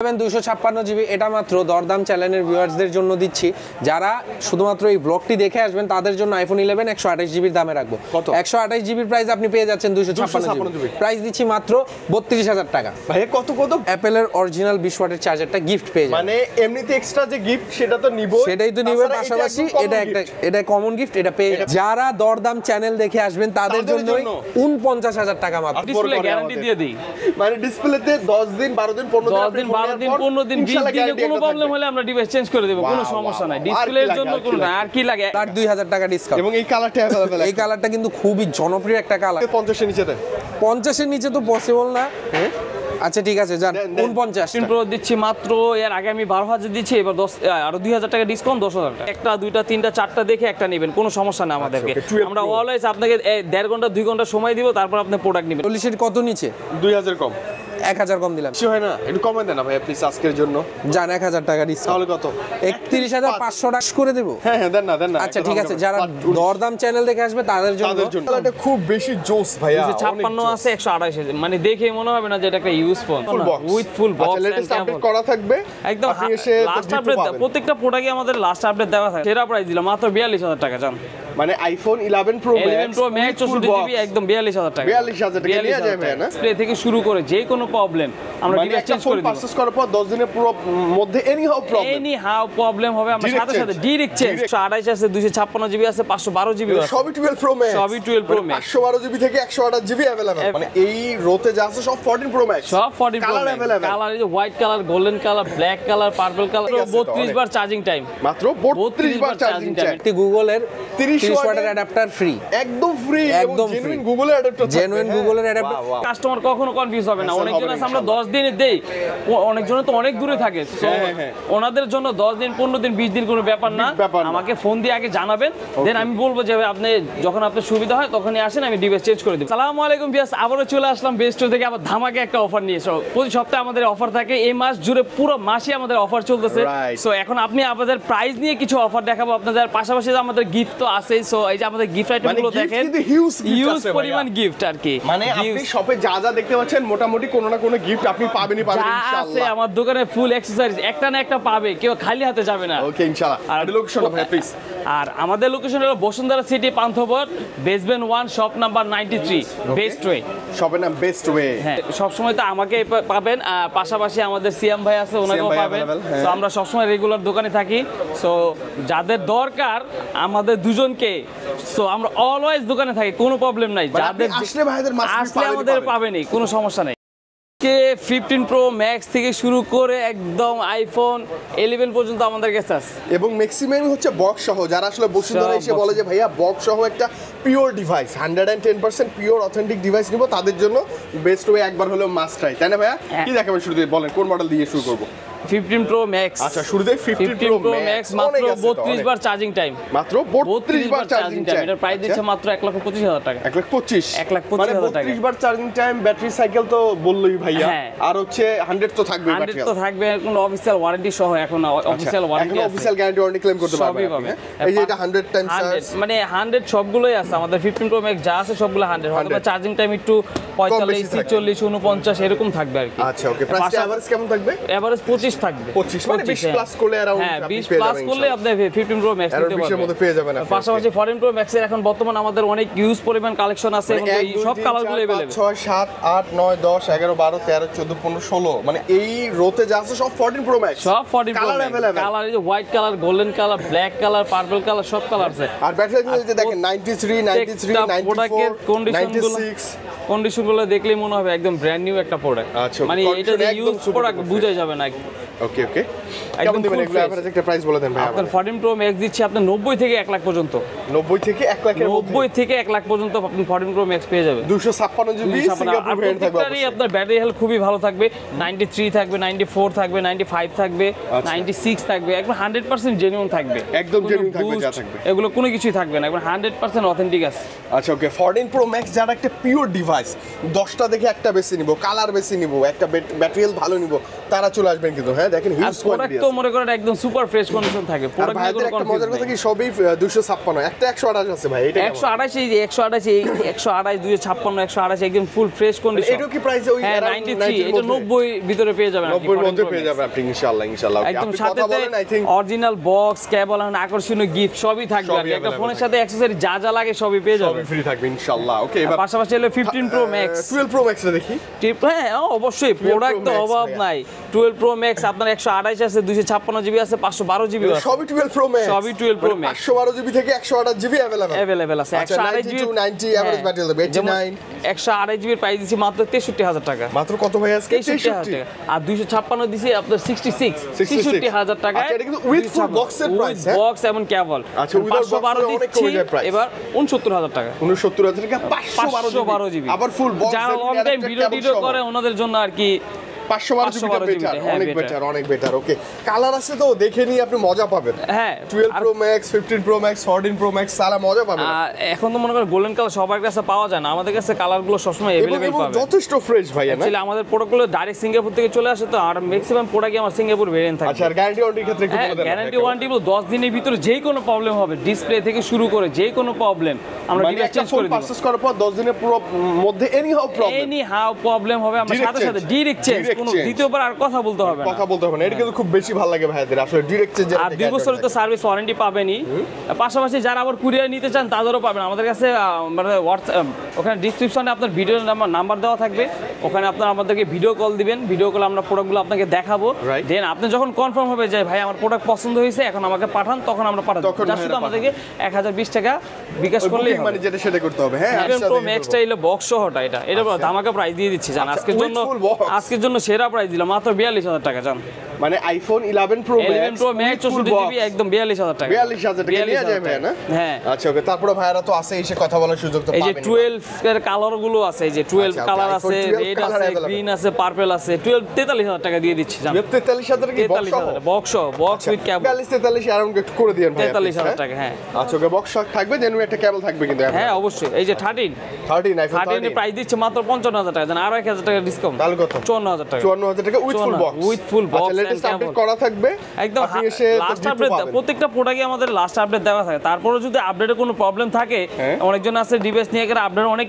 256 GB এটা মাত্র দরদাম চ্যানেলের ভিউয়ার্সদের জন্য দিচ্ছি যারা শুধুমাত্র এই ব্লগটি দেখে আসবেন তাদের জন্য আইফোন 11 128 জিবির দামে রাখবো। 128 জিবির প্রাইস আপনি পেয়ে যাচ্ছেন 256 জিবি প্রাইস দিচ্ছি মাত্র 32000 টাকা। ভাই কত অ্যাপেলের অরিজিনাল 20 ওয়াটের চার্জারটা গিফট পেয়ে যাবেন। মানে এমনিতে এক্সট্রা যে গিফট সেটা তো নিব, সেটাই তো নিব, পাশাপাশি এটা কমন গিফট এটা পেয়ে যারা দরদাম চ্যানেল দেখে আসবেন তাদের জন্য 49000 টাকা মাত্র। ডিসপ্লে গ্যারান্টি দিয়ে দেই, মানে ডিসপ্লেতে 10 দিন 12 দিন 15 দিন 15 দিন 20 দিনে কোনো প্রবলেম হলে আমরা ডিভাইস চেঞ্জ করে দেব, কোনো সমস্যা নাই। ডিসপ্লের জন্য কোনো না, আর কি লাগে 2000 টাকা ডিসকাউন্ট। এবং এই কালারটা अवेलेबल, এই কালারটা কিন্তু খুবই জনপ্রিয় একটা কালার। 50 এর নিচে দেন, 50 এর নিচে তো পসিবল না। আচ্ছা ঠিক আছে যান 49 প্রো দিচ্ছি মাত্র, এর আগে আমি 12000 দিচ্ছি, এবার 10 আরো 2000 টাকা ডিসকাউন্ট 10000 টাকা। একটা দুইটা তিনটা চারটা দেখে একটা নেবেন, কোনো সমস্যা না আমাদেরকে। আমরা অলওয়েজ আপনাকে 1.5 ঘন্টা 2 ঘন্টা সময় দিব, তারপর আপনি প্রোডাক্ট নেবেন। 40 এর কত নিচে 2000 কম, 1000 কম দিলাম। কিছু হয় না, একটু কমাই দেন না ভাই প্লিজ আজকের জন্য। জান 1000 টাকা ডিসকাউন্ট, তাহলে কত 31500 টাকা করে দেব। হ্যাঁ দেন না। আচ্ছা ঠিক আছে, যারা দরদাম চ্যানেল দেখে আসবে তাদের জন্য এটা খুব বেশি জোস ভাইয়া। 256 আছে 128, মানে দেখে মনে হবে না যে এটা একটা use phone, with full box. Latest update করা থাকবে একদম। লাস্ট আপডেট প্রত্যেকটা প্রোডাক্টে আমাদের লাস্ট আপডেট দেওয়া থাকে। সেরা প্রাইস দিলাম মাত্র 42000 টাকা। জান মানে আইফোন 11 প্রো ম্যাক্স 64 জিবি একদম 42000 টাকা। 42000 টাকা নিয়ে যাবে না। ডিসপ্লে থেকে শুরু করে যে কোনো প্রবলেম আমরা ডিভাইস চেঞ্জ করে দেব। পারচেজ করার পর 10 দিনের পুরো মধ্যে এনি হাউ প্রবলেম হবে, আমরা সাথে সাথে ডাইরেক্ট চেঞ্জ। 128 আছে, 256 জিবি আছে, 512 জিবি আছে, সবই 12 প্রো ম্যাক্স, সবই 12 প্রো ম্যাক্স। 512 জিবি থেকে 128 জিবি अवेलेबल। মানে এই রোতে যা আছে সব 14 প্রো ম্যাক্স, সব 14 প্রো ম্যাক্স। কালার এই যে white colour, golden colour, black colour, purple colour, 32 বার চার্জিং টাইম, মাত্র 32 বার চার্জিং টাইম। একটি গুগলের 30 ওয়াটের অ্যাডাপ্টার ফ্রি, একদম ফ্রি, একদম জেনুইন গুগলের অ্যাডাপ্টার, জেনুইন গুগলের অ্যাডাপ্টার। কাস্টমার কখনো কনফিউজ হবে না। অনেকজন আছে আমরা 10 দিনে দেই, অনেকজন তো অনেক দূরে থাকে, সো ওনাদের জন্য 10 দিন 15 দিন 20 দিন কোনো ব্যাপার না। আমাকে ফোন দিয়ে আগে জানাবেন, দেন আমি বলবো যে আপনি যখন আপনার সুবিধা হয় তখনই আসেন, আমি ডিভাইস চেঞ্জ করে দেব। আসসালামু আলাইকুম ভিউয়ার্স, আবারো চলে আসলাম বেস্ট থেকে আবার ধামাকে একটা অফার নিয়ে। প্রতি সপ্তাহে আমাদের অফার থাকে, এই মাস জুড়ে পুরো মাসে আমাদের অফার চলতেছে। সো এখন আপনি আপনাদের প্রাইস নিয়ে কিছু অফার দেখাবো আপনাদের, পাশাপাশি আমাদের গিফট তো আছেই। সো এই যে আমাদের গিফট আইটেমগুলো দেখেন, হিউজ পরিমাণ গিফট আর কি। মানে আপনি শপে যা যা দেখতে পাচ্ছেন মোটামুটি কোনো না কোনো গিফট আপনি পাবেনই ইনশাআল্লাহ। আছে আমার দোকানে ফুল অ্যাকসেসরিজ, একটা না একটা পাবে, কেউ খালি হাতে যাবে না। ওকে ইনশাআল্লাহ। আর লোকেশন ভাই প্লিজ। আর আমাদের লোকেশন হলো Bashundhara city, Panthapath, basement 1, shop number 93, best way. শপের নাম বেস্ট ওয়ে। হ্যাঁ, সব সময় তো আমাকে পাবেন, পাশাপাশি আমাদের সিয়াম ভাই আছে, ওনাকেও পাবেন। সো আমরা সব সময় রেগুলার দোকানে থাকি। সো যাদের দরকার আমাদের দুজনকে, সো আমরা অলওয়েজ দোকানে থাকি, কোনো প্রবলেম নাই। যাদের আসলে ভাইদের আসলে আমাদের পাবেনই, কোনো সমস্যা নাই। 15 প্রো ম্যাক্স থেকে শুরু করে একদম আইফোন 11 পর্যন্ত আমাদের কাছে আছে, এবং ম্যাক্সিমাম হচ্ছে বক্স সহ। যারা আসলে বসুন্ধরা এসে বলে যে ভাইয়া বক্স সহ একটা pure device, 110% pure authentic device নিব, তাদের জন্য বেস্ট ওয়ে একবার হলো মাস্ট ট্রাই, তাই না ভাইয়া? কি দেখাবেন শুরুতে, বলেন কোন মডেল দিয়ে শুরু করব? 15 প্রো ম্যাক্স। আচ্ছা শুরুতে 15 প্রো ম্যাক্স, মাত্র 32 বার চার্জিং টাইম, মাত্র 32 বার চার্জিং টাইম। এটার প্রাইস দিচ্ছে মাত্র 1,25,000 টাকা। 1,25,000 টাকা। 32 বার চার্জিং টাইম, ব্যাটারি সাইকেল তো বললোই ভাইয়া, আর হচ্ছে 100 তো থাকবে, 100 তো থাকবে, কোনো অফিশিয়াল ওয়ারেন্টি সহ। এখন অফিশিয়াল ওয়ারেন্টি, এখন অফিশিয়াল গ্যারান্টি ওয়ারেন্টি ক্লেম করতে পারবে। এই যে এটা 100 টাইমস চার্জ, মানে 100 সবগুলোই আছে আমাদের 15 প্রো ম্যাক্স যা আছে সবগুলো 100। হয়তো চার্জিং টাইম একটু 45, 46, 49 এরকম থাকবে আর কি। আচ্ছা ওকে, প্রাইস এভারেজ কেমন থাকবে? এভারেজ 25 থাকবে। 25 মানে 20 প্লাস করলে अराउंड, হ্যাঁ 20 প্লাস করলে আপনি 15 প্রো ম্যাক্স নিতে পারবেন, 20 এর মধ্যে পেয়ে যাবেন। পাশাপাশি 14 প্রো ম্যাক্স এর এখন বর্তমান আমাদের অনেক ইউজ পরিমাণ কালেকশন আছে, এবং এই সব কালারগুলো अवेलेबल। 6 7 8 9 10 11 12 13 14 15 16, মানে এই রোতে যা আছে সব 14 প্রো ম্যাক্স, সব 14 প্রো ম্যাক্স। কালার এই যে white colour, golden colour, black colour, purple colour, সব কালার আছে। আর ব্যাটারি যদি দেখেন 93 93 94 96 কন্ডিশনগুলো দেখলেই মনে হবে একদম ব্র্যান্ড নিউ একটা প্রোডাক্ট। মানে এটা যে ইউজ প্রোডাক্ট বোঝা যাবে না। ওকে ওকে, কেমন দিবেন এগুলো? এভারেজ একটা প্রাইস বলে দেন ভাই। আপনার 14 প্রো ম্যাক্স দিচ্ছি আপনি 90 থেকে 1 লাখ পর্যন্ত। 90 থেকে 1 লাখের মধ্যে, 90 থেকে 1 লাখ পর্যন্ত আপনি 14 প্রো ম্যাক্স পেয়ে যাবেন। 256 জিবি সিঙ্গাপুর ভেরিয়েন্ট থাকবে। আপনার ব্যাটারি হেলথ খুবই ভালো থাকবে, 93 থাকবে, 94 থাকবে, 95 থাকবে, 96 থাকবে, একদম 100% জেনুইন থাকবে, একদম জেনুইন থাকবে, যা থাকবে এগুলো কোনো কিছুই থাকবে না, একদম 100% অথেন্টিক আছে। আচ্ছা ওকে, 14 প্রো ম্যাক্স যারা একটা পিওর ডিভাইস, 10টা দেখে একটা বেশি নিব, কালার বেশি নিব, একটা ব্যাটারি হেলথ ভালো নিব, তারা চলে আসবেন কিন্তু। হ্যাঁ দেখেন আর হিউজ প্রোডাক্ট কোয়ান্টিটি তো আছে। মনে করেন একদম সুপার ফ্রেশ কন্ডিশন থাকে আর প্রোডাক্ট নিয়ে ভাইদের কোনো একটা মজার কনফিউজ কথা নেই কি সবই 256 একটা 128 আছে ভাই, এটা 128 এই যে 128 এই 128 256 128 একদম ফুল ফ্রেশ কন্ডিশন। এটা কি প্রাইস ওই হ্যাঁ 93 এটা 90 ভিতরে পেয়ে যাবেন 90 এর মধ্যে পেয়ে যাবেন আপনি ইনশাআল্লাহ ইনশাআল্লাহ। একদম আপনি সাথে কথা বলেন I think original box cable আর আকর্ষণীয় গিফট সবই থাকবে আর সবই একটা available ফোনের সাথে অ্যাকসেসরি যা যা লাগে সবই পেয়ে যাবেন সবই ফ্রি থাকবে ইনশাআল্লাহ। ওকে এবার পাশাপাশি হলো 15 প্রো ম্যাক্স 12 প্রো ম্যাক্স দেখি। হ্যাঁ অবশ্যই প্রোডাক্ট তো Max অভাব ভাইয়া। নাই 12 প্রো ম্যাক্স আপনার 128 আছে 256 জিবি আছে 512 জিবি আছে সবই 12 প্রো ম্যাক্স সবই 12 Pro Max। 512 জিবি থেকে 128 জিবি अवेलेबल अवेलेबल আছে 128 জিবি 90 এভারেজ ব্যাটারি হবে 89 128 জিবির প্রাইস দিছি মাত্র 63000 টাকা মাত্র কত ভাই আজকে 63000 টাকা আর 256 দিছি আপনার 66 66000 টাকা আচ্ছা এটা কিন্তু উইথ ফুল বক্সের প্রাইস হ্যাঁ বক্স এবং কেবল আচ্ছা, without box 512 এর অনেক দিচ্ছি কমে যায় price। এবার 69000 টাকা 69000 টাকা 512 জিবি আবার ফুল বক্স যারা লং টাইম ভিডিও করে ওনাদের জন্য আর কি 512 জিবি 512 বেটার হ্যাঁ, অনেক better। বেটার অনেক বেটার। ওকে কালার আছে তো দেখে নিয়ে আপনি মজা পাবেন। হ্যাঁ 12 আর pro max 15 pro max 14 pro max সারা মজা পাবেন এখন তো মনে করেন গোল্ডেন কালার সবার কাছে পাওয়া যায় না আমাদের কাছে কালারগুলো সবসময় এবং अवेलेबल পাবেন যথেষ্ট ফ্রেশ ভাই না। অ্যাকচুয়ালি আমাদের প্রোডাক্টগুলো ডাইরেক্ট সিঙ্গাপুর থেকে চলে আসে তো আর ম্যাক্সিমাম প্রোডাক্টই আমার সিঙ্গাপুর ভেরিয়েন্ট থাকে আচ্ছা আর গ্যারান্টি ওয়ারেন্টির ক্ষেত্রে একটু বলে দেন গ্যারান্টি ওয়ারেন্টি বল 10 দিনের ভিতরে যে কোনো প্রবলেম হবে ডিসপ্লে থেকে শুরু করে যে কোনো প্রবলেম আমরা মানে ডিভাইস একটা চেঞ্জ ফোন করে দিব পারচেজ করার পর 10 দিনের পুরো মধ্যে any how problem any how problem হবে আমরা Direct সাথে সাথে change. ডাইরেক্ট চেঞ্জ Direct কোনো change. দ্বিতীয়বার আর কথা বলতে হবে না কথা বলতে হবে না। এটা কিন্তু খুব বেশি ভালো লাগে ভাইদের আসলে ডাইরেক্ট চেঞ্জ। আর 2 বছরের তো সার্ভিস ওয়ারেন্টি পাবেনই পাশাপাশি যারা আবার কুরিয়ার নিতে চান তাদেরও পাবেন আমাদের কাছে মানে হোয়াটসঅ্যাপ ওখানে ডেসক্রিপশনে আপনার ভিডিও নাম্বার দেওয়া থাকবে ওখানে আপনারা আমাদেরকে ভিডিও কল দিবেন ভিডিও কল আমরা প্রোডাক্টগুলো আপনাকে দেখাবো Right. দেন আপনি যখন কনফার্ম হবে যে ভাই আমার প্রোডাক্ট পছন্দ হয়েছে এখন আমাকে পাঠান তখন আমরা পাঠাবো তখন জাস্ট শুধু ভাইরা আমাদেরকে 1020 টাকা বিকাশ করলেই হবে মানে যেটা সেটা করতে হবে। হ্যাঁ 11 প্রো ম্যাক্সটা হলো বক্স সহটা এটা বড় ধামাকা প্রাইস দিয়ে দিচ্ছি জান আচ্ছা, আজকের with জন্য full box? আজকের জন্য সেরা প্রাইস দিলাম মাত্র 42000 টাকা জান মানে iPhone 11 pro 11 pro max 64 GB একদম 42000 টাকা 42000 টাকা নিয়ে যায় ভাই না। হ্যাঁ আচ্ছা ওকে তারপরে ভাইরা তো আছে এসে কথা বলার সুযোগ তো এই যে পাবেন। 12 এর কালার গুলো আছে এই যে 12 আচ্ছা, কালার iPhone আছে 12 রেড colour আছে available। গ্রিন আছে পার্পল আছে 12 43000 টাকা দিয়ে দিচ্ছি জান 43000 কি বক্স সহ? 43000 box box with cable 43 around একটু করে দিয়েন ভাই 43000 টাকা হ্যাঁ আচ্ছা ওকে বক্স থাকবে দেন একটা কেবল থাকবে কিন্তু হ্যাঁ অবশ্যই এই যে 13 আইফোন 13 এর প্রাইস দিচ্ছে মাত্র 55000 টাকা জান আর 1000 টাকা ডিসকাউন্ট তাহলে কত 54000 টাকা 54000 টাকা with full box with full box আচ্ছা লেটেস্ট and আপডেট cable। করা থাকবে একদম আপনি এসে লাস্ট gift আপডেট পাবেন। প্রত্যেকটা প্রোডাক্টে আমাদের লাস্ট আপডেট দেওয়া থাকে তারপরে যদি আপডেটে কোনো প্রবলেম থাকে হ্যাঁ। অনেকজন আছে ডিভাইস নিয়ে গেলে আপডেট অনেক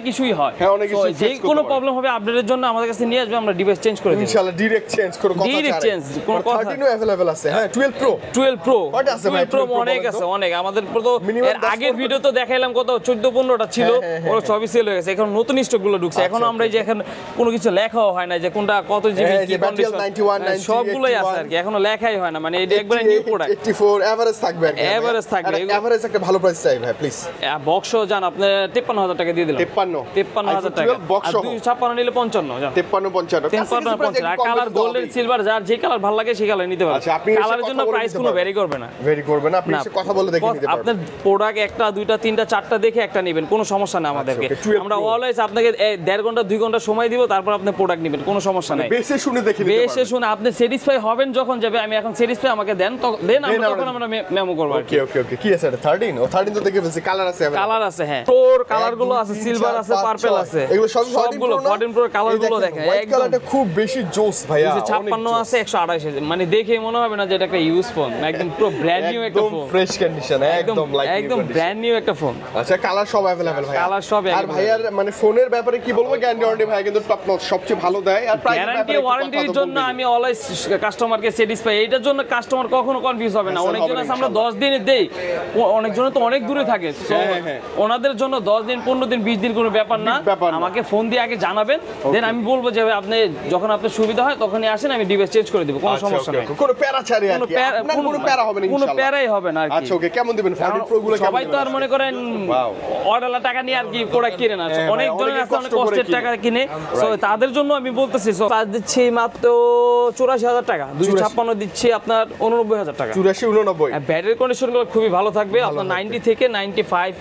কিছুই হয় হ্যাঁ, অনেক কিছু So, face যে করতে কোনো পারে। প্রবলেম হবে আপডেটের জন্য আমাদের কাছে নিয়ে আসবে আমরা ডিভাইস চেঞ্জ করে দিই ইনশাআল্লাহ ডাইরেক্ট চেঞ্জ করে কথা Direct change, কোনো কথা- 13 ও अवेलेबल আছে হ্যাঁ 12 প্রো 12 প্রো কয়টা আছে ভাই? 12 প্রো 12 Pro অনেক বলেন তো? আছে অনেক আমাদের তো Minimum এর 10 আগের ভিডিও তো দেখাইলাম কত 14 15টা ছিল ওরা সবই সেল হয়ে গেছে এখন নতুন স্টক গুলো ঢুকছে এখন আমরা এই যে এখন কোনো কিছু লেখাও হয় না যে কোনটা কত জিবি হ্যাঁ, কি যে Battlefield কন্ডিশন 91, 90, সবগুলোই আছে 81 আর কি এখনো লেখাই হয় না মানে এটা একবারে নিউ প্রোডাক্ট 84 এভারেজ থাকবে আর কি Average থাকবে, এগুলো- এভারেজ একটা ভালো প্রাইস চাই ভাই প্লিজ বক্স জান আপনি 53000 টাকা দিয়ে দিলাম 53 53000 টাকা বক্স আর সহ 256 নিলে 55 জান 53 55 55 আর কালার গোল্ডেন সিলভার যার যে কালার ভালো লাগে সেই কালার নিতে পারেন আচ্ছা, আপনি এসে কালারের কথা জন্য বলে প্রাইস নিতে কোনো পারবেন। ভ্যারি করবে না ভেরি করবেন আপনি না, এসে কথা বলে দেখে নিতে পারবেন আপনার প্রোডাক্ট একটা দুইটা তিনটা চারটা দেখে একটা নেবেন কোনো সমস্যা নেই আমাদেরকে okay, 12 আমরা Pro। অলওয়েজ আপনাকে 1.5 ঘন্টা 2 ঘন্টা সময় দিব তারপর আপনি প্রোডাক্ট নেবেন কোনো সমস্যা নাই বেশি শুনে দেখে নিতে বেশে শুনে আপনি স্যাটিসফাই হবেন যখন যাবে আমি এখন স্যাটিসফাই আমাকে দেন দেন আমরা আমরা- তখন আমরা মেমো করব আর কি ওকে ওকে ওকে কি আছে এটা 13 ও 13 তো দেখে ফেলছি কালার আছে available। কালার আছে হ্যাঁ প্রোর কালার গুলো এক, আছে দুই, সিলভার চার, আছে পাঁচ, পার্পল ছয়। আছে এগুলো সব সবগুলো 14 প্রো কালার গুলো দেখেন হোয়াইট একদম কালারটা খুব বেশি জোস ভাইয়া 256 আছে 128 মানে দেখে মনে হবে না যে এটা একটা ইউজ ফোন একদম পুরো ব্র্যান্ড নিউ একটা একদম ফোন ফ্রেশ কন্ডিশন একদম লাইক একদম ব্র্যান্ড নিউ একটা ফোন আচ্ছা কালার সব अवेलेबल ভাই Colour সব আর available। ভাইয়ার মানে ফোনের ব্যাপারে কি বলবো গ্যারান্টি ওয়ারেন্টি ভাই কিন্তু টপ নচ সবচেয়ে ভালো দেয় আর প্রাইস গ্যারান্টি ওয়ারেন্টির জন্য আমি অলওয়েজ কাস্টমারকে স্যাটিসফাই এইটার জন্য কাস্টমার কখনো কনফিউজ হবে না Hassle অনেকজন হবে আছে না, আমরা 10 দিনে দেই অনেকজন তো অনেক দূরে থাকে So, হ্যাঁ, হ্যাঁ। ওনাদের জন্য 10 দিন 15 দিন 20 দিন কোনো ব্যাপার না ব্যাপার না। আমাকে ফোন দিয়ে আগে জানাবেন দেন আমি বলবো যে আপনি যখন আপনার সুবিধা হয় তখনই আসেন আমি ডিভাইস চেঞ্জ করে দেব কোনো সমস্যা নেই কোনো প্যারা ছাড়ি আর কোনো কি আপনার কোনো প্যারা হবে না কোনো ইনশাআল্লাহ প্যারাই হবে না আর কি আচ্ছা ওকে কেমন দিবেন 14 প্রো গুলো কেমন সবাই তো আর মনে করেন Wow. অর্ডার টাকা নিয়ে আর কি প্রোডাক্ট কিনে না হ্যাঁ, অনেক ভাই, জনের অনেকে আছে অনেক কষ্ট করে কষ্টের কিনে। টাকা কিনে সো তাদের জন্য আমি বলতেছি সো চার্জ দিচ্ছি মাত্র 84000 টাকা 256 দিচ্ছি আপনার 89000 টাকা 84 89 ব্যাটারি কন্ডিশনগুলো খুবই ভালো থাকবে আপনার 90 থেকে 95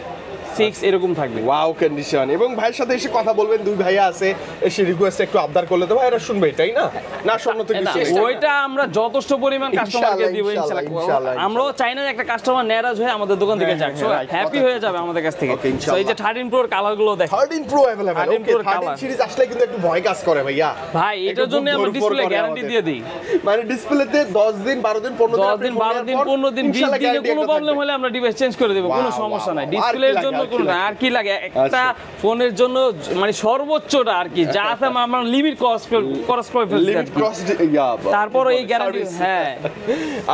6 এরকম থাকবে। Wow condition. এবং ভাইয়ের সাথে এসে কথা বলবেন, দুই ভাইয়া আছে, এসে রিকোয়েস্ট একটু আবদার করলে তো ভাইরা শুনবে, তাই না? না শোনো তো কিছু ওইটা আমরা যথেষ্ট পরিমাণ কাস্টমারকে দিব ইনশাআল্লাহ। আমরাও চাই না একটা কাস্টমার নারাজ হয়ে আমাদের দোকান থেকে যাক, হ্যাপি হয়ে যাবে আমাদের কাছ থেকে। সো এই যে 13 প্রোর কালার গুলো দেখেন, 13 প্রো अवेलेबल। 13 প্রোর 13 কালার সিরিজ আসলে কিন্তু একটু ভয় কাজ করে ভাইয়া ভাই, এটার জন্য আমরা ডিসপ্লে গ্যারান্টি দিয়ে দিই। মানে ডিসপ্লেতে 10 দিন 12 দিন 15 10 দিন 12 দিন 15 দিন 20 দিনে কোনো প্রবলেম হলে আমরা ডিভাইস চেঞ্জ করে দেব, কোনো সমস্যা নাই। ডিসপ্লের জন্য কোনো না, আর কি লাগে একটা ফোনের জন্য মানে সর্বোচ্চটা আর কি যা আছে আমরা লিমিট ক্রস করে ফেলছি, লিমিট ক্রস তারপর এই গ্যারান্টি। হ্যাঁ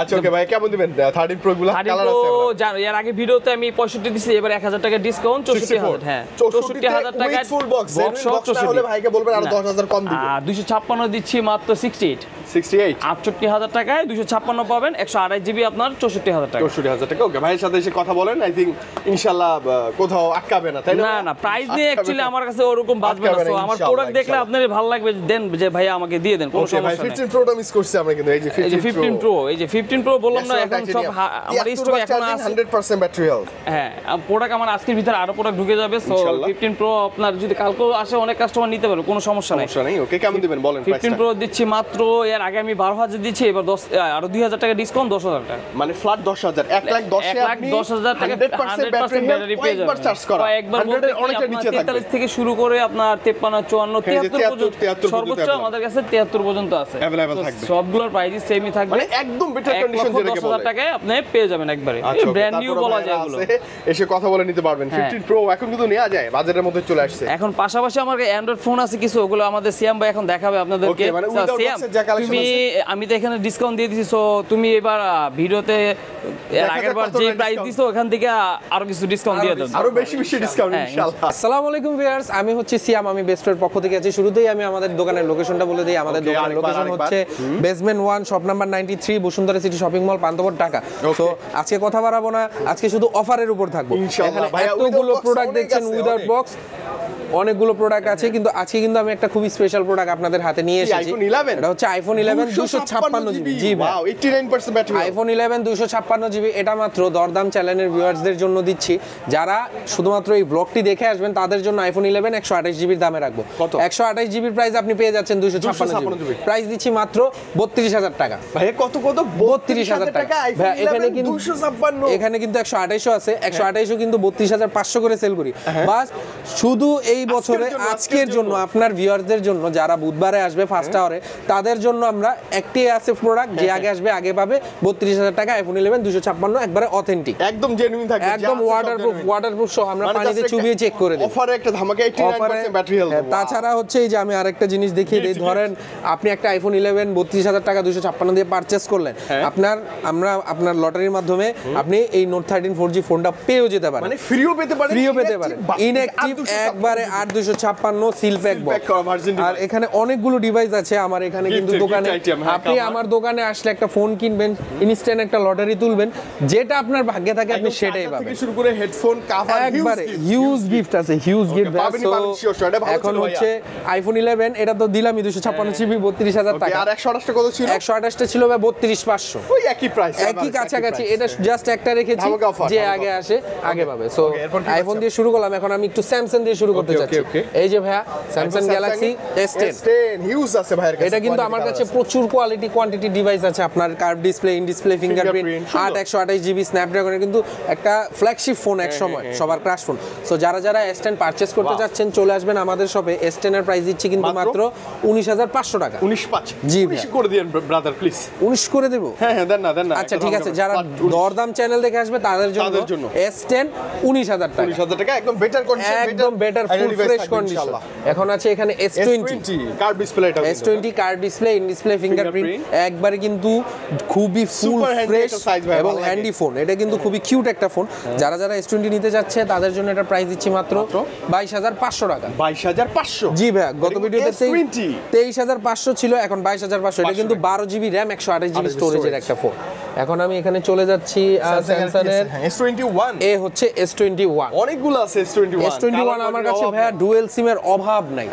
আচ্ছা ওকে ভাই, কেমন দিবেন 13 প্রো গুলো? কালার আছে জানো, এর আগে ভিডিওতে আমি 65 দিছি, এবার 1000 টাকা ডিসকাউন্ট 64000। হ্যাঁ 64000 টাকা ফুল বক্স। তাহলে ভাইকে বলবেন আর 10000 কম দিবেন। 256 দিচ্ছি মাত্র 68 68000 টাকায় 256 পাবেন, 128 জিবি আপনার 64000 টাকা। 64000 টাকা। ওকে ভাইয়ের সাথে এসে কথা বলেন, আই থিং ইনশাআল্লাহ কোথাও আটকাবে না, তাই না? না না, প্রাইস নিয়ে অ্যাকচুয়ালি আমার কাছে ওরকম বাজবে না। সো আমার প্রোডাক্ট দেখলে আপনাদের ভালো লাগবে, দেন যে ভাই আমাকে দিয়ে দেন, কোনো সমস্যা নাই। 15 প্রোটা মিস করছি আমরা কিন্তু। এই যে 15 প্রো, এই যে 15 প্রো বললাম না, এখন সব আমার স্টকে এখন আছে 100% ব্যাটারি হেলথ। হ্যাঁ প্রোডাক্ট আমার আজকের ভিতরে আরো প্রোডাক্ট ঢুকে যাবে। সো 15 প্রো আপনার যদি কালকেও আসে অনেক কাস্টমার নিতে পারবে, কোনো সমস্যা নাই। ওকে কেমন দিবেন বলেন? 15 প্রো দিচ্ছি মাত্র, এর আগে আমি 12000 দিচ্ছি, এবার 10 আরো 2000 টাকা ডিসকাউন্ট 10000 টাকা, মানে ফ্ল্যাট 10000 1,10,000 আপনি 1,10,000 টাকা 100% ব্যাটারি পেয়ে যাবেন। চার্জ করা একবার 100 এর অনেকটা নিচে থাকবে। 43 থেকে শুরু করে আপনার 53 54 73 পর্যন্ত, 73 সর্বোচ্চ আমাদের কাছে 73 পর্যন্ত আছে अवेलेबल থাকবে। সবগুলোর প্রাইস সেমই থাকবে, মানে একদম বেটার কন্ডিশন যেটাকে বলে 1,10,000 টাকায় আপনি পেয়ে যাবেন একবারে, ব্র্যান্ড নিউ বলা যায় এগুলো। এসে কথা বলে নিতে পারবেন। 15 প্রো এখন কিন্তু নেওয়া যায়, বাজারের মধ্যে চলে আসছে। এখন পাশাপাশি আমার অ্যান্ড্রয়েড ফোন আছে কিছু, ওগুলো আমাদের সিয়াম ভাই এখন দেখাবে আপনাদেরকে। মানে উইদাউট সিয়াম, বক্সের যা কালেকশন তুমি আছে, আমি তো এখানে ডিসকাউন্ট দিয়ে দিছি, সো তুমি এবার ভিডিওতে এর আগের বার যে প্রাইস দিছো ওখান থেকে আরো কিছু ডিসকাউন্ট দিয়ে দেন, আরো বেশি বেশি ডিসকাউন্ট ইনশাআল্লাহ। আসসালামু আলাইকুম ভিউয়ার্স, আমি হচ্ছে সিয়াম, আমি বেস্টের পক্ষ থেকে আছি। শুরুতেই আমি আমাদের দোকানের লোকেশনটা বলে দিই। আমাদের দোকানের লোকেশন হচ্ছে basement 1 shop number 93 Bashundhara city shopping mall, Panthapath, Dhaka. তো আজকে কথা বাড়াবো না, আজকে শুধু অফারের উপর থাকবো। ইনশাআল্লাহ এখানে এতগুলো প্রোডাক্ট দেখছেন উইদাউট বক্স, অনেকগুলো প্রোডাক্ট আছে, কিন্তু আজকে কিন্তু আমি একটা খুবই স্পেশাল প্রোডাক্ট আপনাদের হাতে নিয়ে এসেছি। এটা হচ্ছে আইফোন 11 256 জিবি। জি ভাই, 89% ব্যাটারি। আইফোন 11 256 জিবি, এটা মাত্র দরদাম চ্যানেলের ভিউয়ার্সদের জন্য দিচ্ছি। যারা শুধুমাত্র এই ব্লগটি দেখে আসবেন তাদের জন্য আইফোন 11 128 জিবির দামে রাখবো। 128 জিবির প্রাইস আপনি পেয়ে যাচ্ছেন 256 জিবি। প্রাইস দিচ্ছি মাত্র 32000 টাকা। ভাই কত 32000 টাকা। ভাই এখানে কিন্তু 256, এখানে কিন্তু 128ও আছে, 128ও কিন্তু 32500 করে সেল করি। বাস শুধু এই বছরে আজকের জন্য আপনার ভিউয়ারদের জন্য যারা বুধবারে আসবে ফার্স্ট আওয়ারে, তাদের জন্য আমরা একটি আছে প্রোডাক্ট, যে আগে আসবে আগে পাবে। 32000 টাকা আইফোন 11 256, একবারে অথেন্টিক, একদম জেনুইন থাকবে, একদম ওয়াটারপ্রুফ সহ আমরা পানিতে চুবিয়ে চেক করে দিই। অফারে একটা ধামাকা 89% ব্যাটারি হেলথ। তাছাড়া হচ্ছে এই যে আমি আরেকটা জিনিস দেখিয়ে দিই। ধরেন আপনি একটা আইফোন 11 32000 টাকা 256 দিয়ে পারচেজ করলেন, আপনার লটারির মাধ্যমে আপনি এই নোট 13 4G ফোনটা পেয়েও যেতে পারেন, মানে ফ্রিও পেতে পারেন, ইনঅ্যাকটিভ একবারে 8256 সিল প্যাক বক্স। আর এখানে অনেকগুলো ডিভাইস আছে আমার এখানে, কিন্তু দোকানে আপনি আমার দোকানে আসলে একটা ফোন কিনবেন, ইনস্ট্যান্ট একটা লটারি তুলবেন, যেটা আপনার ভাগ্যে থাকে আপনি সেটাই পাবেন। শুরু করে হেডফোন, কভার, একবারে হিউজ গিফট আছে, হিউজ গিফট আছে। এখন হচ্ছে আইফোন 11 এটা তো দিলামই 256 জিবি 32000 টাকা। আর 128 কত ছিল? 128টা ছিল ভাই 32500, ওই একই প্রাইস, একই কাছাকাছি। এটা জাস্ট একটা রেখেছি, যে আগে আসে আগে পাবে। সো আইফোন দিয়ে শুরু করলাম, এখন আমি একটু স্যামসাং দিয়ে শুরু করতে চাচ্ছি। এই যে ভাইয়া স্যামসাং গ্যালাক্সি S10 হিউজ আছে ভাইয়ের কাছে। এটা কিন্তু আমার কাছে প্রচুর কোয়ান্টিটি ডিভাইস আছে। আপনার curve display, in display fingerprint, 128 GB স্ন্যাপড্রাগনের কিন্তু একটা ফ্ল্যাগশিপ ফোন এক সময়, সবার ক্রাশ ফোন। সো যারা S10 পারচেজ করতে চাচ্ছেন চলে আসবেন আমাদের শপে। S10 এর প্রাইস দিচ্ছি কিন্তু মাত্র 19500 টাকা। 19.5 জি বেশি করে দিয়েন ব্রাদার প্লিজ। 19 করে দেব? হ্যাঁ দেন না। আচ্ছা ঠিক আছে, যারা দরদাম চ্যানেল দেখে আসবে তাদের জন্য S10 19000 টাকা। 19000 টাকা, একদম বেটার কন্ডিশন, একদম বেটার ফুল ফ্রেশ কন্ডিশন। এখন আছে এখানে S20 কার্ভ ডিসপ্লে, এটা S20 curve display, in display fingerprint, একবারে কিন্তু খুবই ফুল ফ্রেশ এবং হ্যান্ডি ফোন। এটা কিন্তু খুবই কিউট একটা ফোন। যারা S20 নিতে যাচ্ছে তাদের জন্য এটা প্রাইস দিচ্ছি মাত্র 22500 টাকা। 22500? জি ভাই, গত ভিডিওতে 23500 ছিল, এখন 22500। এটা কিন্তু 12 জিবি র্যাম 128 জিবি স্টোরেজের একটা ফোন। এখন আমি এখানে চলে যাচ্ছি স্যামসাং এর S21। এ হচ্ছে S21, অনেকগুলো আছে S21। S21 আমার কাছে ভাইয়া ডুয়েল সিমের অভাব নাই।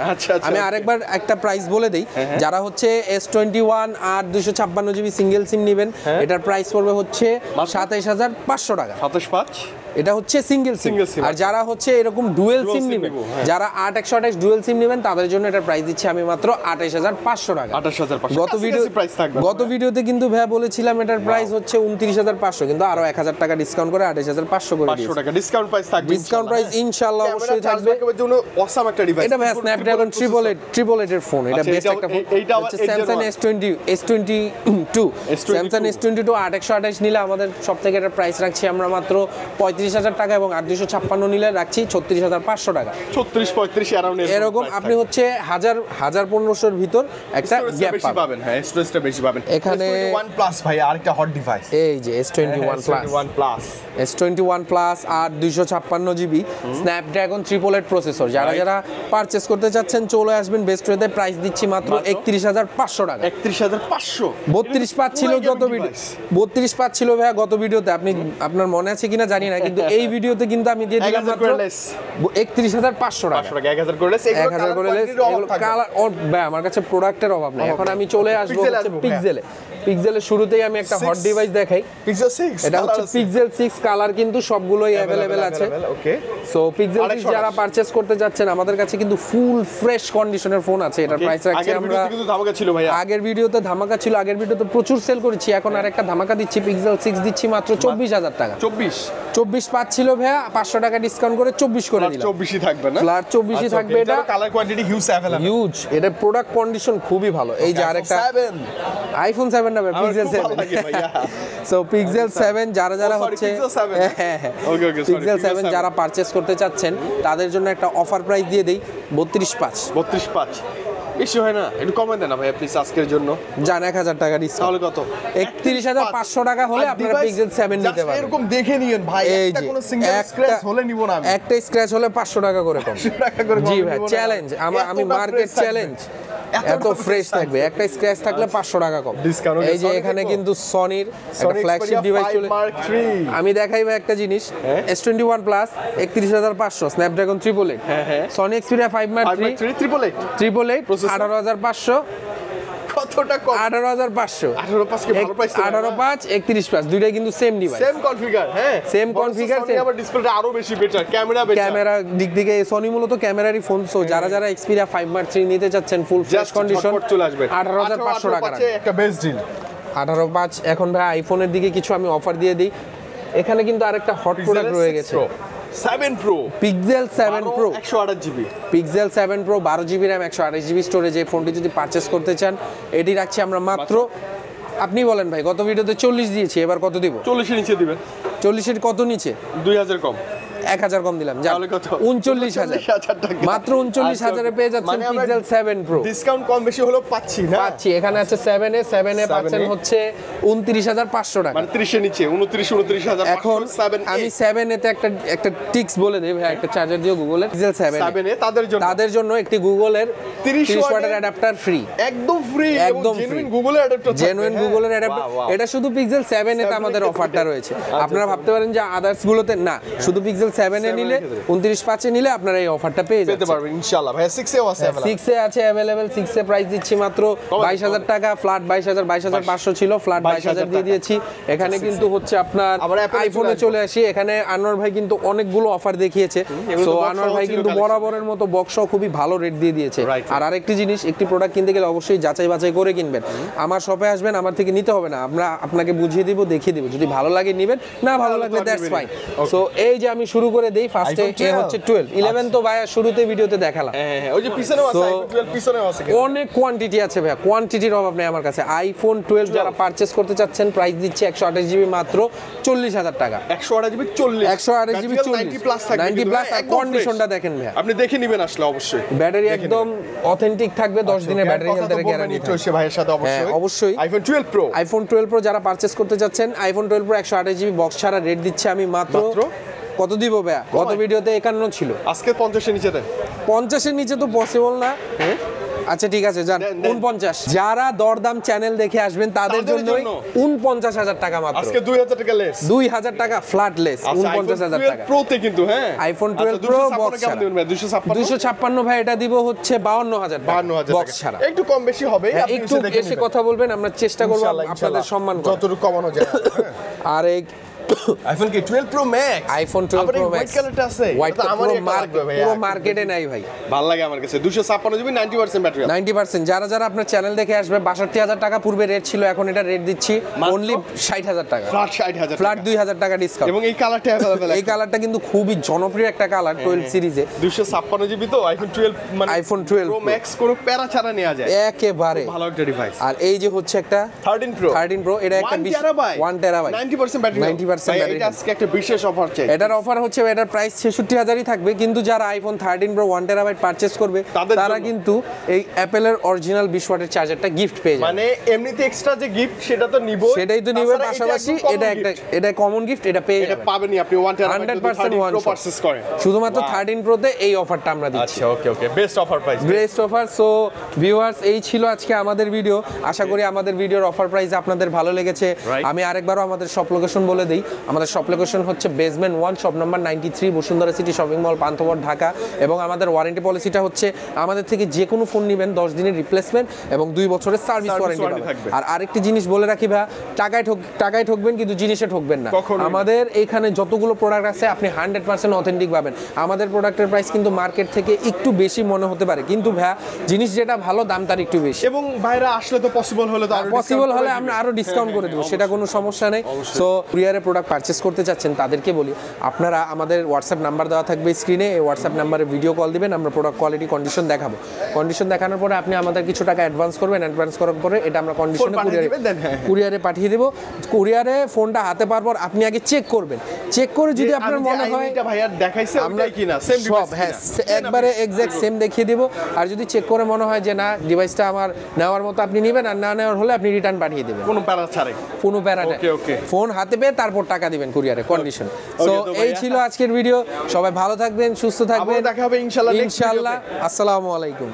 আমি আরেকবার একটা প্রাইস বলে দেই। যারা হচ্ছে S21 আর 256 জিবি সিঙ্গেল সিম নেবেন, এটার প্রাইস পড়বে হচ্ছে 27500 টাকা। 275 এটা হচ্ছে সিঙ্গেল সিম। Single SIM, আর যারা হচ্ছে এরকম ডুয়েল Dual সিম SIM নেবেন, নিবো, হ্যাঁ। যারা 8/128 ডুয়েল সিম নেবেন তাদের জন্য এটার প্রাইস দিচ্ছি আমি মাত্র 28,500 টাকা। 28,500 গত ভিডিও প্রাইস থাকবে। গত ভিডিওতে কিন্তু ভাইয়া বলেছিলাম এটার প্রাইস হচ্ছে 29,500, কিন্তু আরো 1,000 টাকা ডিসকাউন্ট করে 28,500 করে 500 দিয়েছি। টাকা ডিসকাউন্ট প্রাইস থাকবে। ডিসকাউন্ট প্রাইস ইনশাআল্লাহ অবশ্যই থাকবে। ক্যামেরার জন্য অসাম একটা ডিভাইস। এটা ভাইয়া স্ন্যাপড্রাগন 888 এর ফোন, এটা আচ্ছা, বেস্ট এটা- একটা ফোন। এইটা আবার হচ্ছে 801 স্যামসাং S22 স্যামসাং S22 8/128 নিলে আমাদের সব থেকে এটার প্রাইস রাখছি আমরা মাত্র 35,000 টাকা, এবং 8/256 নিলে রাখছি 36,500 টাকা। 36-35 অ্যারাউন্ড এরকম আপনি হচ্ছে 1500-র ভিতর একটা গ্যাপ বেশি পাবেন। পাবেন। হ্যাঁ, স্টোরেজটা বেশি পাবেন। এখানে- S21 ভাই আরেকটা হট ডিভাইস। এই যে S21 প্লাস, S21 প্লাস আর 256 জিবি স্ন্যাপড্রাগন 888 প্রসেসর। যারা যারা পারচেস করতে চাচ্ছেন চলে আসবেন বেস্ট ওয়েতে। প্রাইস দিচ্ছি মাত্র 31,500 টাকা। 31,500 32 পাচ্ছিল গত ভিডিও, 32 পাচ্ছিল ভাইয়া গত ভিডিওতে। আপনি আপনার মনে আছে কিনা জানি না, কিন্তু এই ভিডিওতে কিন্তু আমি দিয়ে দিলাম 1000 মাত্র করে less। 31,500 টাকা। 1000 করে less। 1000 করে less। এগুলো কালার ভাই আমার কাছে প্রোডাক্টের অভাব নেই। এখন আমি চলে আসবো Pixel হচ্ছে আসবো, পিক্সেলে। পিক্সেলের শুরুতেই আমি একটা হট 6 ডিভাইস দেখাই। Pixel 6 এটা হচ্ছে পিক্সেল 6 কালার, কিন্তু সবগুলোই অ্যাভেলেবেল আছে। ওকে। সো পিক্সেল 6 128 যারা পারচেজ করতে যাচ্ছেন আমাদের কাছে কিন্তু ফুল ফ্রেশ কন্ডিশনের ফোন আছে। এটার প্রাইস রাখছি আগের আমরা, ভিডিওতে কিন্তু ধামাকা ছিল ভাইয়া। আগের ভিডিওতে ধামাকা ছিল, আগের ভিডিওতে প্রচুর সেল করেছি। এখন আর একটা ধামাকা দিচ্ছি, পিক্সেল 6 দিচ্ছি মাত্র 24,000 টাকা। 24 পাচ্ছিল ভাইয়া, 500 টাকা ডিসকাউন্ট করে 24 করে দিলাম। 24ই থাকবে না? ফ্ল্যাট 24ই থাকবে। এটা colour quantity huge available. Huge, এটা প্রোডাক্ট কন্ডিশন খুবই ভালো। এই যে আরেকটা আইফোন 7 না ভাই, পিক্সেল 7। সো পিক্সেল 7 যারা যারা হচ্ছে পিক্সেল 7 যারা পারচেজ করতে চাচ্ছেন তাদের জন্য একটা অফার প্রাইস দিয়ে দেই 32,500। 32,500 বেশি হয় না? একটু কমে দেন না ভাইয়া প্লিজ আজকের জন্য। জান 1,000 টাকা ডিসকাউন্ট। তাহলে কত? 31,500 টাকা হলে আপনারা পিক্সেল 7 নিতে পারবেন। এরকম দেখে নিয়েন ভাই, এই একটা যে কোনো সিঙ্গেল স্ক্র্যাচ হলে নিব না আমি। একটা স্ক্র্যাচ হলে 500 টাকা করে কম। 500 টাকা করে জি কম ভাই, নিব না। চ্যালেঞ্জ আমি এতটা মার্কেট fresh থাকবে। চ্যালেঞ্জ। এত ফ্রেশ থাকবে, একটা স্ক্র্যাচ থাকলে 500 টাকা কম। Discount এই যে Sony এখানে দেখবো? কিন্তু সনির একটা Sony ফ্ল্যাগশিপ Xperia ডিভাইস 5 চলে। Mark III। আমি দেখাই ভাই একটা জিনিস, S21 প্লাস 31,500 স্ন্যাপড্রাগন 888। হ্যাঁ। Sony Xperia 5 Mark 5 Mark III 888 888 Processor? 18,500 কতটা কম? 18,500 18,500 কে ভালো প্রাইস 18,500 31,500 দুইটাই কিন্তু সেম ডিভাইস। Same configure. হ্যাঁ, Same configure, Sony same। আবার ডিসপ্লেটা আরো বেশি বেটার, ক্যামেরা বেটার। ক্যামেরা দিক থেকে সনি মূলত ক্যামেরারই ফোন। সো যারা যারা Xperia 5 Mark III নিতে চাচ্ছেন ফুল ফ্রেশ জাস্ট কন্ডিশন ঝটপট চলে আসবে। 18,500 টাকা রাখবেন। একটা বেস্ট ডিল। 18,500। এখন ভাই আইফোনের দিকে কিছু আমি অফার দিয়ে দিই। এখানে কিন্তু আরেকটা হট প্রোডাক্ট রয়ে গেছে, 7 Pro pixel 7 Pro। 128 GB. Pixel 7 Pro 12 GB RAM 128 GB storage. এই ফোনটি যদি পারচেস করতে চান এটি রাখছি আমরা মাত্র, আপনি বলেন ভাই, গত ভিডিওতে 40 দিয়েছি, এবার কত দিব? 40 এর নিচে দিবেন। 40 এর কত নিচে? 2000 কম। 1,000 কম দিলাম। তাহলে কত? 39,000 টাকা। মাত্র 39,000 এ পেয়ে যাচ্ছেন মানে আমরা পিক্সেল 7 Pro। ডিসকাউন্ট কম বেশি হলেও পাচ্ছি না। পাচ্ছি এখানে আছে 7 এ পাচ্ছেন হচ্ছে 29,500 টাকা। মানে 30 এর নিচে 29,000 এখন 7 আমি 7 এতে একটা টিক্স বলে দেই ভাই, একটা চার্জার দিও গুগলের পিক্সেল 7 এ তাদের জন্য একটি গুগলের 30 30 ওয়াটের ওয়াটের অ্যাডাপ্টার ফ্রি। একদম ফ্রি, একদম জেনুইন free। গুগলের অ্যাডাপ্টার। জেনুইন গুগলের অ্যাডাপ্টার। এটা শুধু পিক্সেল 7 এতে আমাদের অফারটা রয়েছে। আপনারা ভাবতে পারেন যে আদার্স গুলোতে না, শুধু পিক্সেল 7 এ নিলে 29,500 এ নিলে আপনারা এই অফারটা পেয়ে পেতে যাচ্ছেন। পারবেন ইনশাআল্লাহ। ভাই 6 এও আছে available। 6 এ আছে अवेलेबल। 6 এ প্রাইস দিচ্ছি মাত্র 22,000 টাকা। ফ্ল্যাট 22,500 ছিল, ফ্ল্যাট 22,000 দিয়ে দিয়েছি। এখানে কিন্তু হচ্ছে আপনার আবার Apple এ আইফোনে চলে আসি। এখানে আনোয়ার ভাই কিন্তু অনেকগুলো অফার দেখিয়েছে। এগুলো সো তো box আনোয়ার সহ ভাই ছিল কিন্তু collection। বরাবরের মতো বক্স খুবই ভালো রেট দিয়ে দিয়েছে। Right. আর আরেকটি জিনিস, একটি প্রোডাক্ট কিনতে গেলে অবশ্যই যাচাই বাছাই করে কিনবেন। আমার শপে আসবেন, আমার থেকে নিতে হবে না, আমরা আপনাকে বুঝিয়ে দিব, দেখিয়ে দিব। যদি ভালো লাগে নেবেন, না ভালো লাগলে দ্যাটস ফাইন। সো এই যে আমি শুরু করে দেই ফার্স্টে, iPhone এ হচ্ছে 12 11 তো ভাই শুরুতে ভিডিওতে দেখালাম। হ্যাঁ, ওই যে পিছনেও আছে, So, iPhone 12 পিছনেও আছে। অনেক কোয়ান্টিটি আছে ভাইয়া, কোয়ান্টিটির অভাব নেই আমার কাছে। আইফোন 12 যারা পারচেস করতে চাচ্ছেন প্রাইস দিচ্ছে 128 জিবি মাত্র 40,000 টাকা। 128 জিবি 40, 128 জিবি 90 প্লাস 40, থাকবে 90 কিন্তু প্লাস। ভাই, আর একদম কন্ডিশনটা fresh। দেখেন ভাইয়া, আপনি দেখে নেবেন আসলে অবশ্যই। ব্যাটারি দেখে একদম অথেন্টিক থাকবে, 10 দিনের ব্যাটারি হেলথের গ্যারান্টি থাকবে। চলছে ভাইয়ের সাথে অবশ্যই। হ্যাঁ, অবশ্যই। আইফোন 12 প্রো, আইফোন 12 প্রো যারা পারচেস করতে যাচ্ছেন, আইফোন 12 প্রো 128 জিবি বক্স ছাড়া রেট দিচ্ছে আমি মাত্র কত দিব ভাইয়া? গত ভিডিওতে 51 ছিল, আজকে 50 এর নিচে দেন। 50 এর নিচে তো পসিবল না। আচ্ছা ঠিক আছে, যান দেন। 49। যারা দরদাম চ্যানেল দেখে আসবেন তাদের তাদের জন্যই জন্য। 49,000 টাকা মাত্র। আজকে 2000 টাকা লেস। 2,000 টাকা ফ্ল্যাট লেস, 49,000 টাকা। প্রোতে কিন্তু হ্যাঁ, আইফোন 12 প্রো বক্স ছাড়া। 256 256 ভাই এটা দিব হচ্ছে 52,000 টাকা 52,000 বক্স ছাড়া। একটু কম বেশি হবে, হ্যাঁ, আপনি একটু এসে দেখে এসে নেবেন। কথা বলবেন, আমরা চেষ্টা করব ইনশাআল্লাহ, আপনাদের ইনশাআল্লাহ। সম্মান করার। যতটুকু কমানো যায়। আর এই আইফোন কি 12 pro max? IPhone 12 pro white max কালারটা আছে, হোয়াইট এটা তো আমারই একটা লাগবে ভাই, পুরো মার্কেটে নাই ভাই। ভালো লাগে আমার কাছে। 256 জিবি 90% ব্যাটারি, 90%। যারা যারা আপনার চ্যানেল দেখে আসবে, 62,000 টাকা পূর্বে রেট ছিল, এখন এটা রেট দিচ্ছি অনলি 60,000 টাকা, ফ্ল্যাট 60,000 ফ্ল্যাট 2,000 টাকা ডিসকাউন্ট। এবং এই কালারটা अवेलेबल, এই কালারটা কিন্তু খুবই জনপ্রিয় একটা কালার 12 সিরিজে। 256 জিবি তো আইফোন 12 মানে আইফোন 12 প্রো ম্যাক্স কোনো প্যারা ছাড়া নেওয়া যায় একেবারে ভালো একটা ডিভাইস। আর এই যে হচ্ছে একটা 13 প্রো, 13 প্রো, এটা একটা 1 টেরাবাইট 90% ব্যাটারি, 90% ব্যাটারি। এটা আজকে একটা বিশেষ অফার চাই। এটার অফার হচ্ছে, এটার প্রাইস 66,000ই থাকবে, কিন্তু যারা আইফোন 13 প্রো 1 টেরাবাইট পারচেজ করবে তারা কিন্তু এই অ্যাপেলের অরিজিনাল 20 ওয়াটের চার্জারটা গিফট পেয়ে যাবে। মানে এমনিতে এক্সট্রা যে গিফট সেটা তো নিব, সেটাই তো নিবে, পাশাপাশি এটা কমন গিফট, এটা পেয়ে এটা যাবেন। পাবেনই আপনি 1 terabyte 100% pro one shot। Purchase করেন শুধুমাত্র 13 প্রোতে এই অফারটা আমরা দিচ্ছি। আচ্ছা okay okay, best offer price, best offer. So viewers, এই ছিল আজকে আমাদের ভিডিও। আশা করি আমাদের ভিডিওর অফার প্রাইস আপনাদের ভালো লেগেছে। আমি আরেকবারও আমাদের শপ লোকেশন বলে দিই। আমাদের শপ লোকেশন হচ্ছে basement 1, shop number 93, Bashundhara city shopping mall, Panthapath, Dhaka. এবং আমাদের ওয়ারেন্টি পলিসিটা হচ্ছে, আমাদের থেকে যে কোনো ফোন নেবেন 10 দিনের রিপ্লেসমেন্ট এবং 2 বছরের সার্ভিস ওয়ারেন্টি থাকবে। আর আরেকটি জিনিস বলে রাখি ভাই, টাকায় ঠকবেন কিন্তু জিনিসে ঠকবেন না। আমাদের এখানে যতগুলো প্রোডাক্ট আছে আপনি 100% অথেন্টিক পাবেন। আমাদের প্রোডাক্টের প্রাইস কিন্তু মার্কেট থেকে একটু বেশি মনে হতে পারে, কিন্তু ভাই জিনিস যেটা ভালো দাম তার একটু বেশি। এবং ভাইরা আসলে তো পসিবল হলে তো পসিবল হলে আমরা আরো ডিসকাউন্ট করে দেবো, সেটা কোনো সমস্যা নেই। সো কুরিয়ারে প্রোডাক্ট পারচেস করতে চাচ্ছেন তাদেরকে বলি, আপনারা আমাদের হোয়াটসঅ্যাপ নাম্বার দেওয়া থাকবে স্ক্রিনে, এই হোয়াটসঅ্যাপ নাম্বারে ভিডিও কল দিবেন, আমরা প্রোডাক্ট কোয়ালিটি কন্ডিশন দেখাবো। কন্ডিশন দেখানোর পরে আপনি আমাদের কিছু টাকা অ্যাডভান্স করবেন, অ্যাডভান্স করার পরে এটা আমরা কন্ডিশনে কুরিয়ারে পাঠিয়ে দেবো। কুরিয়ারে ফোনটা হাতে পাওয়ার পর আপনি আগে চেক করবেন, চেক করে যদি আপনার মনে হয় এটা ভাইয়ার দেখাইছে আমরা কিনা সেম সব, হ্যাঁ একবারে এক্সাক্ট সেম দেখিয়ে দেবো। আর যদি চেক করে মনে হয় যে না ডিভাইসটা আমার নেওয়ার মতো আপনি নেবেন, আর না নেওয়ার হলে আপনি রিটার্ন পাঠিয়ে দেবেন, কোনো প্যারা ছাড়াই, কোনো প্যারা নেই। ওকে ফোন হাতে পেয়ে তারপর টাকা দিবেন কুরিয়ারে কন্ডিশন। সো এই ছিল আজকের ভিডিও। সবাই ভালো থাকবেন, সুস্থ থাকবেন, দেখা হবে ইনশাআল্লাহ। ইনশাআল্লাহ। আসসালামু আলাইকুম।